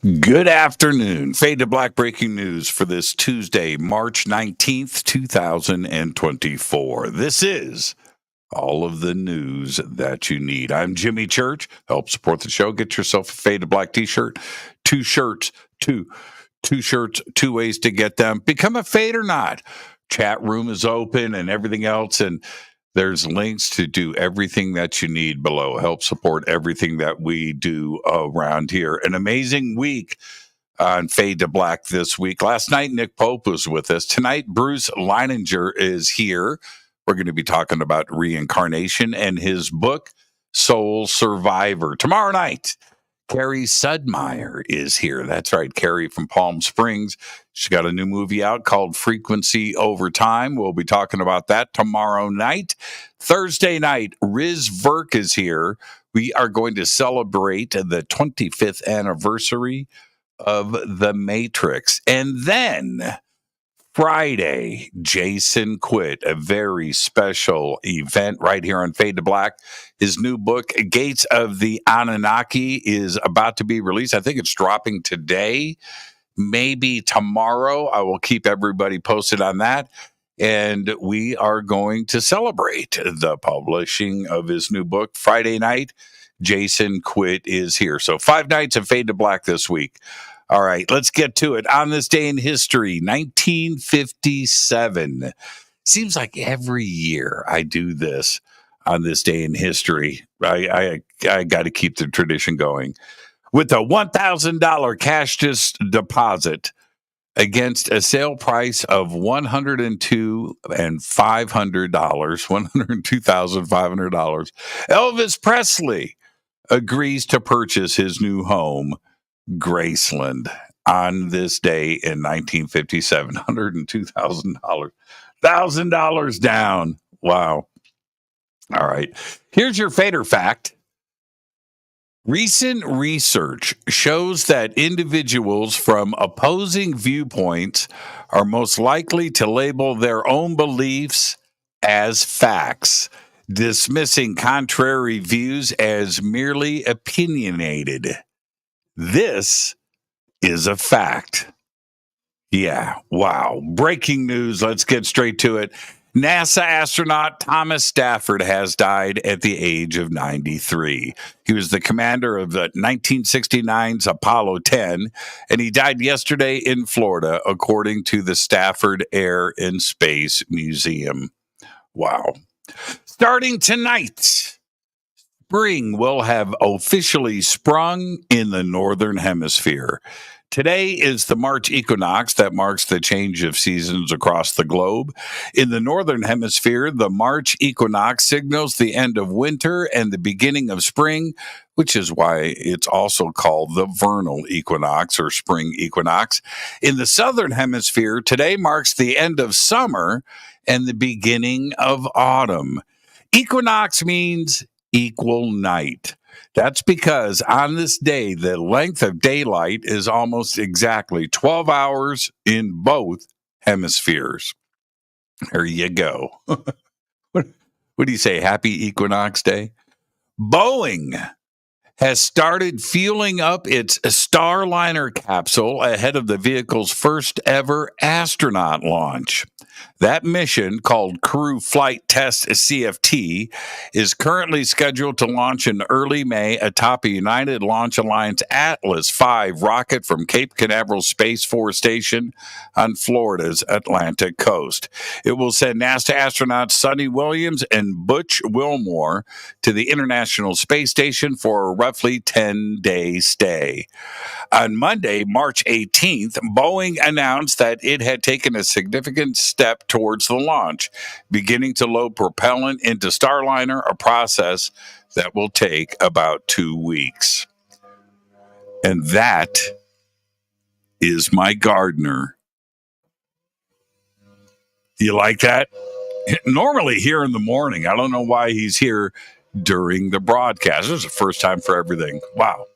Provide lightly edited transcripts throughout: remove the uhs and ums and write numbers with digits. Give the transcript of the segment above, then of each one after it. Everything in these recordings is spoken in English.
Good afternoon. Fade to Black breaking news for this Tuesday, March 19th, 2024. This is all of the news that you need. I'm Jimmy Church. Help support the show. Get yourself a Fade to Black t-shirt. Two shirts, two shirts, two ways to get them. Become a Fade or not. Chat room is open and everything else, and there's links to do everything that you need below. Help support everything that we do around here. An amazing week on Fade to Black this week. Last night, Nick Pope was with us. Tonight, Bruce Leininger is here. We're going to be talking about reincarnation and his book, Soul Survivor. Tomorrow night, Carrie Sudmeyer is here. That's right, Carrie from Palm Springs. She's got a new movie out called Frequency Over Time. We'll be talking about that tomorrow night. Thursday night, Riz Verk is here. We are going to celebrate the 25th anniversary of The Matrix. And then Friday, Jason Quit, a very special event right here on Fade to Black. His new book, Gates of the Anunnaki, is about to be released. I think it's dropping today, maybe tomorrow. I will keep everybody posted on that. And we are going to celebrate the publishing of his new book. Friday night, Jason Quit is here. So 5 nights of Fade to Black this week. All right, let's get to it. On this day in history, 1957. Seems like every year I do this on this day in history. I got to keep the tradition going. With a $1,000 cash deposit against a sale price of $102,500, Elvis Presley agrees to purchase his new home, Graceland, on this day in 1957. $102,000. $1,000 down. Wow. All right. Here's your fader fact. Recent research shows that individuals from opposing viewpoints are most likely to label their own beliefs as facts, dismissing contrary views as merely opinionated. This is a fact. Yeah, wow. Breaking news. Let's get straight to it. NASA astronaut Thomas Stafford has died at the age of 93. He was the commander of the 1969's Apollo 10, and he died yesterday in Florida, according to the Stafford Air and Space Museum. Wow. Starting tonight, spring will have officially sprung in the Northern Hemisphere. Today is the March equinox that marks the change of seasons across the globe. In the Northern Hemisphere, the March equinox signals the end of winter and the beginning of spring, which is why it's also called the vernal equinox or spring equinox. In the Southern Hemisphere, today marks the end of summer and the beginning of autumn. Equinox means equal night. That's because on this day, the length of daylight is almost exactly 12 hours in both hemispheres. There you go. What do you say? Happy Equinox Day? Boeing has started fueling up its Starliner capsule ahead of the vehicle's first ever astronaut launch. That mission, called Crew Flight Test CFT, is currently scheduled to launch in early May atop a United Launch Alliance Atlas V rocket from Cape Canaveral Space Force Station on Florida's Atlantic coast. It will send NASA astronauts Sonny Williams and Butch Wilmore to the International Space Station for a roughly 10-day stay. On Monday, March 18th, Boeing announced that it had taken a significant step towards the launch, beginning to load propellant into Starliner, a process that will take about 2 weeks. And that is my gardener. Do you like that? Normally here in the morning. I don't know why he's here during the broadcast. This is the first time for everything. Wow.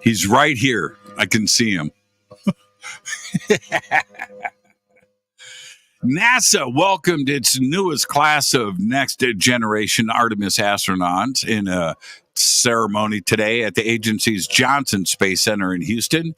He's right here. I can see him. NASA welcomed its newest class of next generation Artemis astronauts in a ceremony today at the agency's Johnson Space Center in Houston.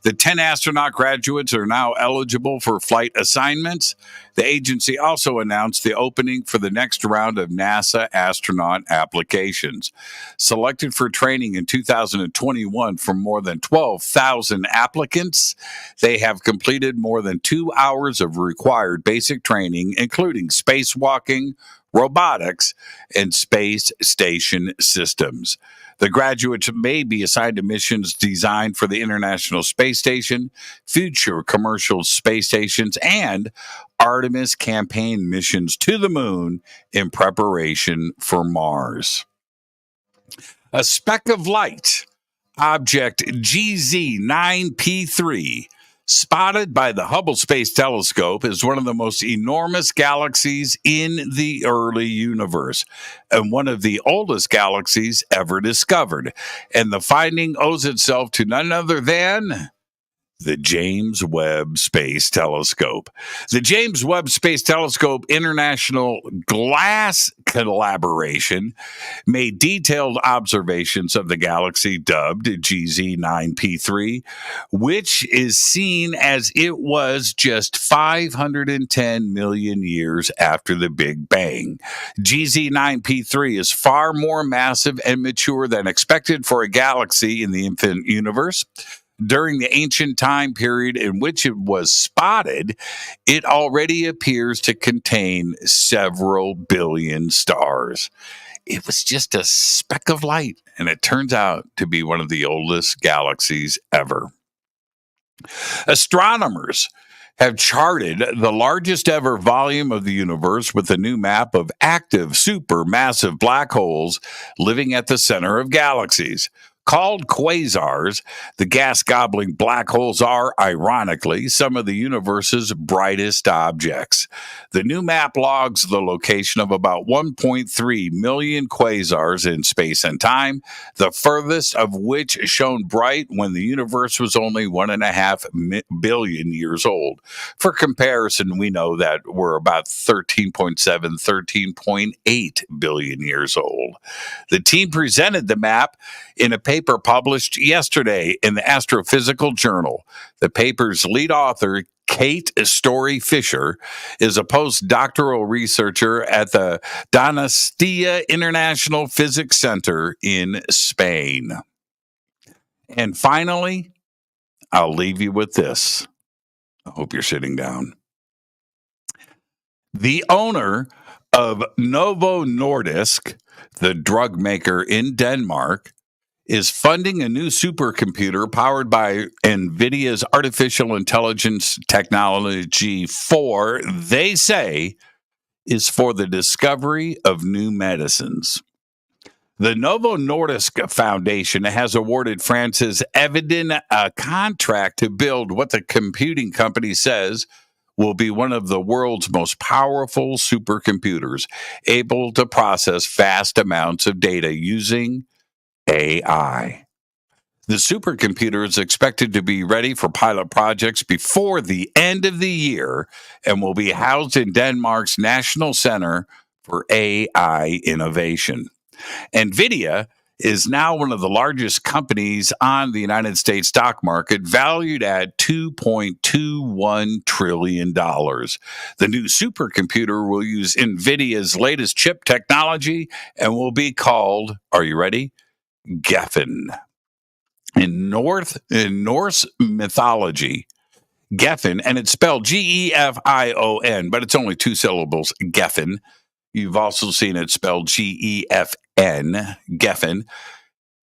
The 10 astronaut graduates are now eligible for flight assignments. The agency also announced the opening for the next round of NASA astronaut applications. Selected for training in 2021 from more than 12,000 applicants, they have completed more than 2 hours of required basic training, including spacewalking, robotics, and space station systems. The graduates may be assigned to missions designed for the International Space Station, future commercial space stations, and Artemis campaign missions to the moon in preparation for Mars. A speck of light, object GZ9P3, spotted by the Hubble Space Telescope, is one of the most enormous galaxies in the early universe and one of the oldest galaxies ever discovered. And the finding owes itself to none other than the James Webb Space Telescope. The James Webb Space Telescope International Glass Collaboration made detailed observations of the galaxy dubbed GZ9P3, which is seen as it was just 510 million years after the Big Bang. GZ9P3 is far more massive and mature than expected for a galaxy in the infinite universe. During the ancient time period in which it was spotted, it already appears to contain several billion stars. It was just a speck of light, and it turns out to be one of the oldest galaxies ever. Astronomers have charted the largest ever volume of the universe with a new map of active supermassive black holes living at the center of galaxies. Called quasars, the gas-gobbling black holes are, ironically, some of the universe's brightest objects. The new map logs the location of about 1.3 million quasars in space and time, the furthest of which shone bright when the universe was only 1.5 billion years old. For comparison, we know that we're about 13.7, 13.8 billion years old. The team presented the map in a paper published yesterday in the Astrophysical Journal. The paper's lead author, Kate Story-Fisher, is a postdoctoral researcher at the Donostia International Physics Center in Spain. And finally, I'll leave you with this. I hope you're sitting down. The owner of Novo Nordisk, the drug maker in Denmark, is funding a new supercomputer powered by NVIDIA's artificial intelligence technology they say, is for the discovery of new medicines. The Novo Nordisk Foundation has awarded France's Eviden a contract to build what the computing company says will be one of the world's most powerful supercomputers, able to process vast amounts of data using AI. The supercomputer is expected to be ready for pilot projects before the end of the year and will be housed in Denmark's National Center for AI Innovation. NVIDIA is now one of the largest companies on the United States stock market, valued at $2.21 trillion. The new supercomputer will use NVIDIA's latest chip technology and will be called, are you ready? Geffen. In Norse mythology, Geffen, and it's spelled Gefion, but it's only 2 syllables, Geffen. You've also seen it spelled Gefn, Geffen.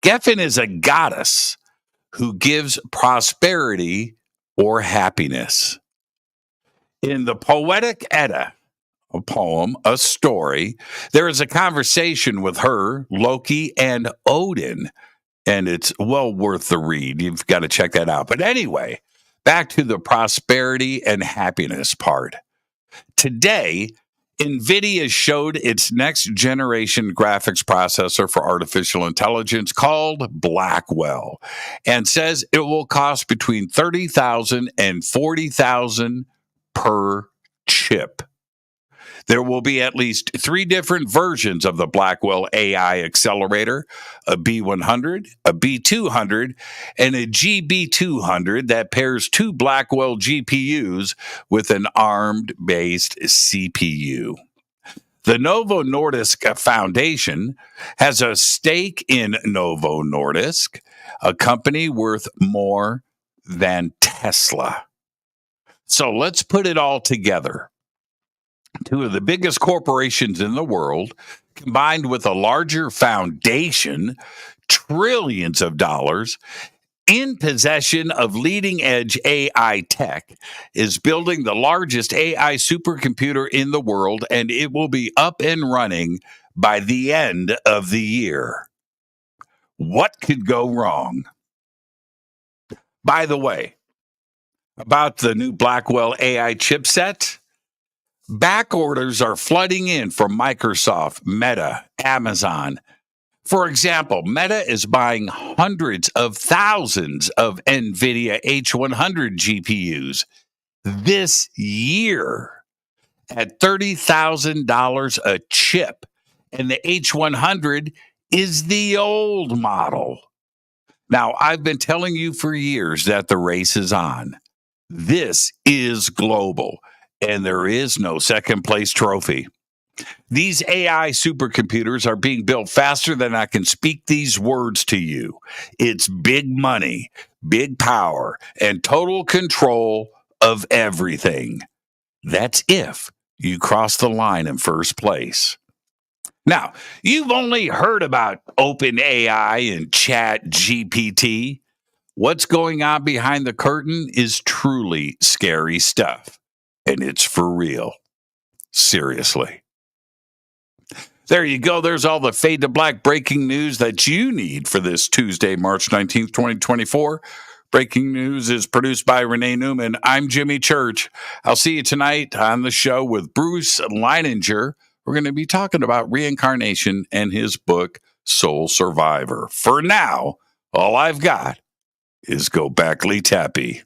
Geffen is a goddess who gives prosperity or happiness. In the Poetic Edda, a poem, a story, there is a conversation with her, Loki, and Odin, and it's well worth the read. You've got to check that out. But anyway, back to the prosperity and happiness part. Today, NVIDIA showed its next generation graphics processor for artificial intelligence called Blackwell, and says it will cost between $30,000 and $40,000 per chip. There will be at least 3 different versions of the Blackwell AI accelerator, a B100, a B200, and a GB200 that pairs 2 Blackwell GPUs with an ARM-based CPU. The Novo Nordisk Foundation has a stake in Novo Nordisk, a company worth more than Tesla. So let's put it all together. 2 of the biggest corporations in the world, combined with a larger foundation, trillions of dollars, in possession of leading-edge AI tech, is building the largest AI supercomputer in the world, and it will be up and running by the end of the year. What could go wrong? By the way, about the new Blackwell AI chipset, back orders are flooding in from Microsoft, Meta, Amazon. For example, Meta is buying hundreds of thousands of NVIDIA H100 GPUs this year at $30,000 a chip. And the H100 is the old model. Now, I've been telling you for years that the race is on. This is global, and there is no second place trophy. These AI supercomputers are being built faster than I can speak these words to you. It's big money, big power, and total control of everything. That's if you cross the line in first place. Now, you've only heard about OpenAI and ChatGPT. What's going on behind the curtain is truly scary stuff, and it's for real. Seriously. There you go. There's all the Fade to Black breaking news that you need for this Tuesday, March 19th, 2024. Breaking news is produced by Renee Neumann. I'm Jimmy Church. I'll see you tonight on the show with Bruce Leininger. We're going to be talking about reincarnation and his book, Soul Survivor. For now, all I've got is Go Back Lee Tappy.